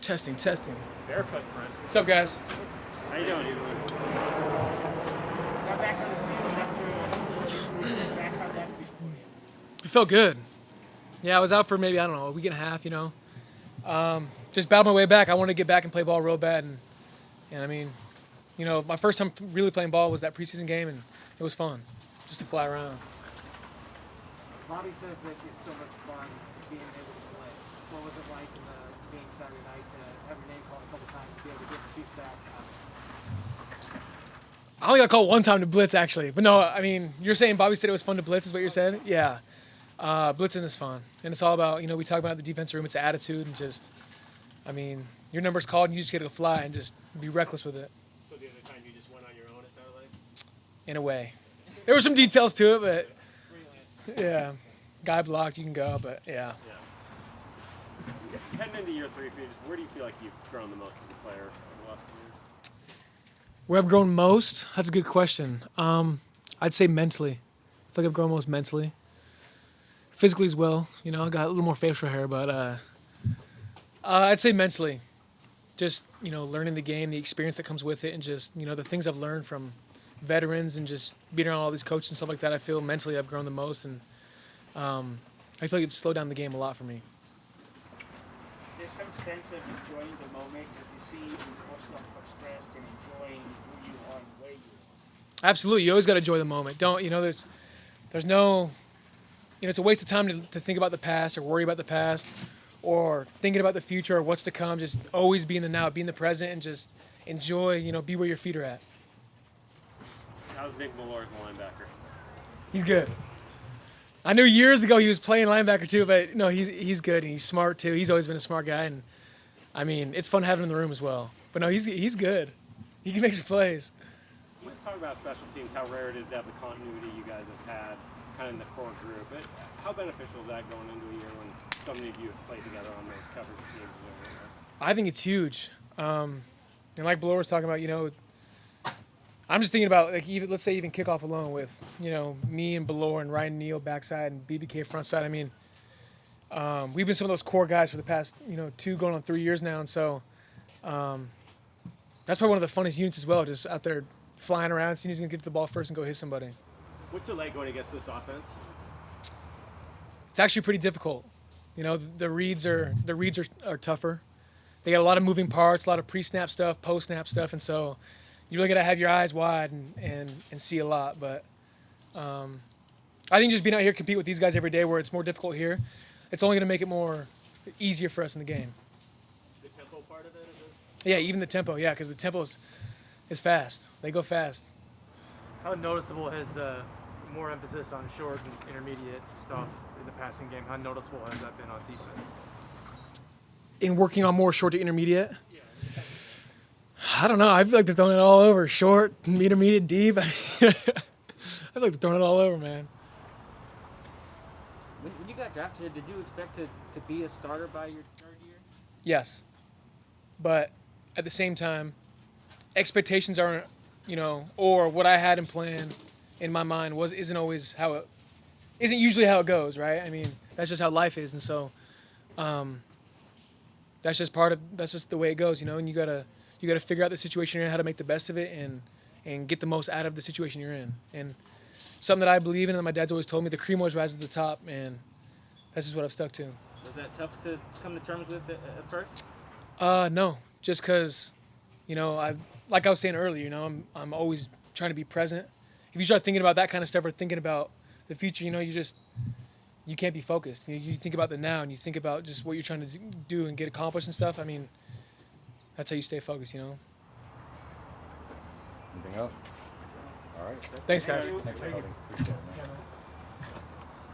Testing, testing. Barefoot, Chris. What's up, guys? How you doing, Ethan? Got back on the field after back on that field for you. It felt good. Yeah, I was out for maybe, I don't know, a week and a half, you know. Just battled my way back. I wanted to get back and play ball real bad. And I mean, you know, my first time really playing ball was that preseason game, and it was fun just to fly around. Bobby says that it's so much fun being able to blitz. What was it like in the game Saturday night to have your name called a couple times to be able to get 2 sacks out? I only got called one time to blitz, actually. But no, I mean, you're saying Bobby said it was fun to blitz is what you're saying? Yeah. Blitzing is fun. And it's all about, you know, we talk about the defensive room, it's attitude and just, I mean, your number's called and you just get to fly and just be reckless with it. So the other time you just went on your own, it sounded like? In a way. There were some details to it, but yeah. Guy blocked, you can go, but yeah. Heading into year 3 for you, just where do you feel like you've grown the most as a player over the last 2 years? Where I've grown most? That's a good question. I'd say mentally. I feel like I've grown most mentally. Physically as well, you know, I got a little more facial hair, but I'd say mentally. Just, you know, learning the game, the experience that comes with it, and just, you know, the things I've learned from veterans and just being around all these coaches and stuff like that, I feel mentally I've grown the most, and I feel like it's slowed down the game a lot for me. There's some sense of enjoying the moment that you see yourself stressed and enjoying who you are and where you are. Absolutely, you always got to enjoy the moment. Don't, you know, there's no, you know, it's a waste of time to think about the past or worry about the past or thinking about the future or what's to come. Just always be in the now, be in the present, and just enjoy, you know, be where your feet are at. How's Nick Molars, the linebacker? He's good. I knew years ago he was playing linebacker too, but no, he's good and he's smart too. He's always been a smart guy, and I mean, it's fun having him in the room as well. But no, he's good. He can make some plays. Let's talk about special teams, how rare it is to have the continuity you guys have had kind of in the core group. But how beneficial is that going into a year when so many of you have played together on those coverage teams? I think it's huge. And like Blower was talking about, you know, I'm just thinking about, like, even let's say even kickoff alone with, you know, me and Belor and Ryan Neal backside and BBK front side. I mean, we've been some of those core guys for the past, you know, 2 going on 3 years now. And so that's probably one of the funnest units as well, just out there flying around, seeing who's going to get to the ball first and go hit somebody. What's it like going against this offense? It's actually pretty difficult. You know, the reads are tougher. They got a lot of moving parts, a lot of pre-snap stuff, post-snap stuff, and so you really got to have your eyes wide and see a lot. But I think just being out here compete with these guys every day where it's more difficult here, it's only going to make it more easier for us in the game. The tempo part of it? Is it? Yeah, even the tempo, yeah, because the tempo is fast. They go fast. How noticeable has the more emphasis on short and intermediate stuff in the passing game, how noticeable has that been on defense? In working on more short to intermediate? Yeah. I don't know. I feel like they're throwing it all over. Short, intermediate, deep. I feel like they're throwing it all over, man. When you got drafted, did you expect to be a starter by your 3rd year? Yes. But at the same time, expectations aren't, you know, or what I had in plan in my mind isn't usually how it goes, right? I mean, that's just how life is, and so that's just the way it goes, you know. And you gotta figure out the situation you're in, how to make the best of it, and get the most out of the situation you're in. And something that I believe in, and that my dad's always told me, the cream always rises to the top, and that's just what I've stuck to. Was that tough to come to terms with at first? No, just because, you know, like I was saying earlier, you know, I'm always trying to be present. If you start thinking about that kind of stuff or thinking about the future, you know, you can't be focused. You think about the now and you think about just what you're trying to do and get accomplished and stuff. I mean, that's how you stay focused, you know. Anything else? All right. Thanks, guys. Thanks for coming. Appreciate it, man.